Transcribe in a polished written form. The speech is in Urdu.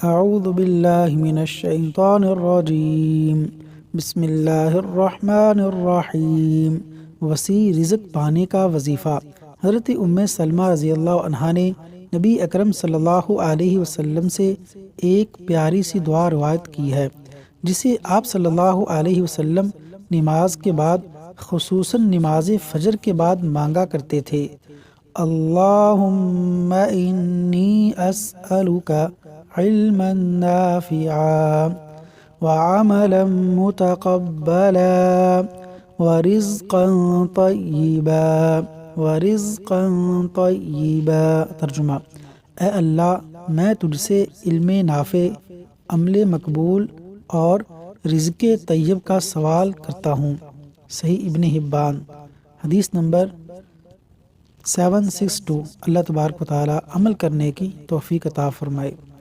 اعوذ باللہ من الشیطان الرجیم، بسم اللہ الرحمن الرحیم۔ وسیع رزق پانے کا وظیفہ۔ حضرت ام سلمہ رضی اللہ عنہا نے نبی اکرم صلی اللہ علیہ وسلم سے ایک پیاری سی دعا روایت کی ہے، جسے آپ صلی اللہ علیہ وسلم نماز کے بعد، خصوصاً نماز فجر کے بعد مانگا کرتے تھے۔ اللہم انی اسألک علما نافعا وعملا متقبلا ورزقا طیبا۔ ترجمہ: اے اللہ، میں تجھ سے علم نافع، عمل مقبول اور رزق طیب کا سوال کرتا ہوں۔ صحیح ابن حبان، حدیث نمبر 762۔ اللہ تبارک و تعالی عمل کرنے کی توفیق عطا فرمائے۔